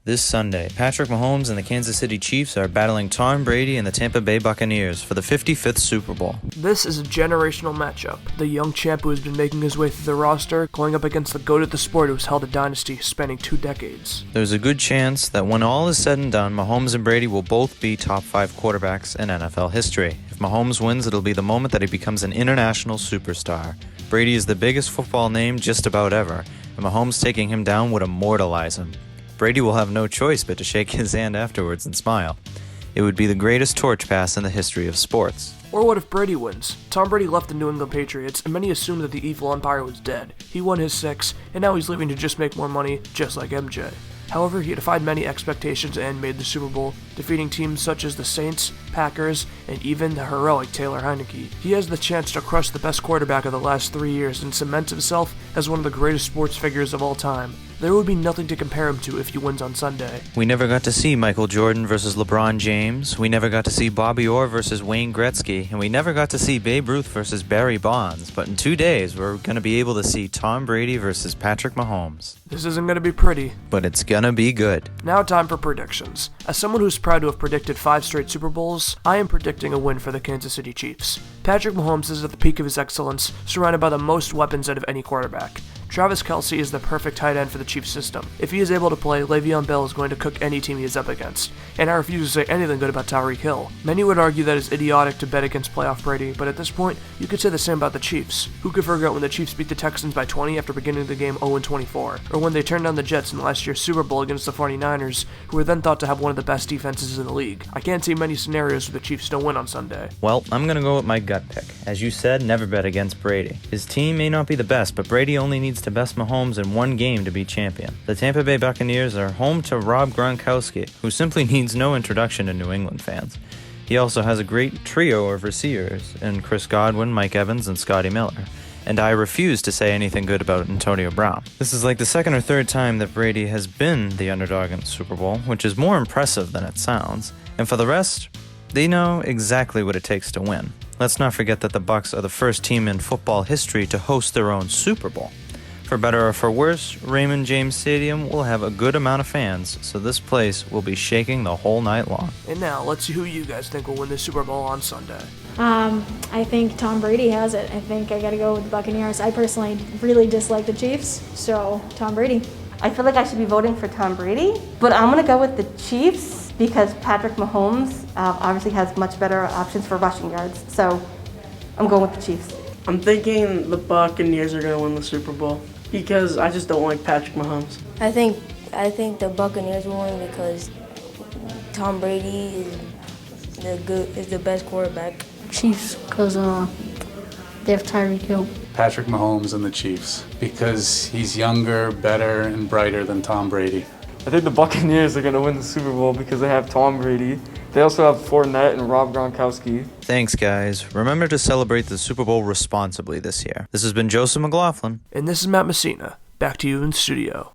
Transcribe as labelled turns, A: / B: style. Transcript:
A: This Sunday, Patrick Mahomes and the Kansas City Chiefs are battling Tom Brady and the Tampa Bay Buccaneers for the 55th Super Bowl.
B: This is a generational matchup. The young champ who has been making his way through the roster going up against the GOAT of the sport who has held a dynasty spanning 2 decades.
A: There's a good chance that when all is said and done, Mahomes and Brady will both be top 5 quarterbacks in NFL history. If Mahomes wins, it'll be the moment that he becomes an international superstar. Brady is the biggest football name just about ever, and Mahomes taking him down would immortalize him. Brady will have no choice but to shake his hand afterwards and smile. It would be the greatest torch pass in the history of sports.
B: Or what if Brady wins? Tom Brady left the New England Patriots, and many assumed that the evil empire was dead. He won his 6, and now he's leaving to just make more money, just like MJ. However, he defied many expectations and made the Super Bowl, defeating teams such as the Saints, Packers, and even the heroic Taylor Heineke. He has the chance to crush the best quarterback of the last 3 years and cement himself as one of the greatest sports figures of all time. There would be nothing to compare him to if he wins on Sunday.
A: We never got to see Michael Jordan versus LeBron James, we never got to see Bobby Orr versus Wayne Gretzky, and we never got to see Babe Ruth versus Barry Bonds, but in 2 days we're going to be able to see Tom Brady versus Patrick Mahomes.
B: This isn't going to be pretty,
A: but it's gonna be good.
B: Now time for predictions. As someone who's proud to have predicted 5 straight Super Bowls, I am predicting a win for the Kansas City Chiefs. Patrick Mahomes is at the peak of his excellence, surrounded by the most weapons out of any quarterback. Travis Kelce is the perfect tight end for the Chiefs system. If he is able to play, Le'Veon Bell is going to cook any team he is up against. And I refuse to say anything good about Tyreek Hill. Many would argue that it's idiotic to bet against playoff Brady, but at this point, you could say the same about the Chiefs. Who could forget when the Chiefs beat the Texans by 20 after beginning the game 0-24? Or when they turned down the Jets in last year's Super Bowl against the 49ers, who were then thought to have one of the best defenses in the league. I can't see many scenarios where the Chiefs don't win on Sunday.
A: Well, I'm gonna go with my gut pick. As you said, never bet against Brady. His team may not be the best, but Brady only needs to best Mahomes in one game to be champion. The Tampa Bay Buccaneers are home to Rob Gronkowski, who simply needs no introduction to New England fans. He also has a great trio of receivers in Chris Godwin, Mike Evans, and Scotty Miller. And I refuse to say anything good about Antonio Brown. This is like the 2nd or 3rd time that Brady has been the underdog in the Super Bowl, which is more impressive than it sounds. And for the rest, they know exactly what it takes to win. Let's not forget that the Bucs are the first team in football history to host their own Super Bowl. For better or for worse, Raymond James Stadium will have a good amount of fans, so this place will be shaking the whole night long.
B: And now, let's see who you guys think will win the Super Bowl on Sunday.
C: I think Tom Brady has it. I think I gotta go with the Buccaneers. I personally really dislike the Chiefs, so Tom Brady.
D: I feel like I should be voting for Tom Brady, but I'm gonna go with the Chiefs because Patrick Mahomes obviously has much better options for rushing yards, so I'm going with the Chiefs.
E: I'm thinking the Buccaneers are going to win the Super Bowl because I just don't like Patrick Mahomes.
F: I think the Buccaneers will win because Tom Brady is the best quarterback.
G: Chiefs, because they have Tyreek Hill.
H: Patrick Mahomes and the Chiefs because he's younger, better, and brighter than Tom Brady.
I: I think the Buccaneers are going to win the Super Bowl because they have Tom Brady. They also have Fournette and Rob Gronkowski.
A: Thanks, guys. Remember to celebrate the Super Bowl responsibly this year. This has been Joseph McLaughlin.
B: And this is Matt Messina. Back to you in studio.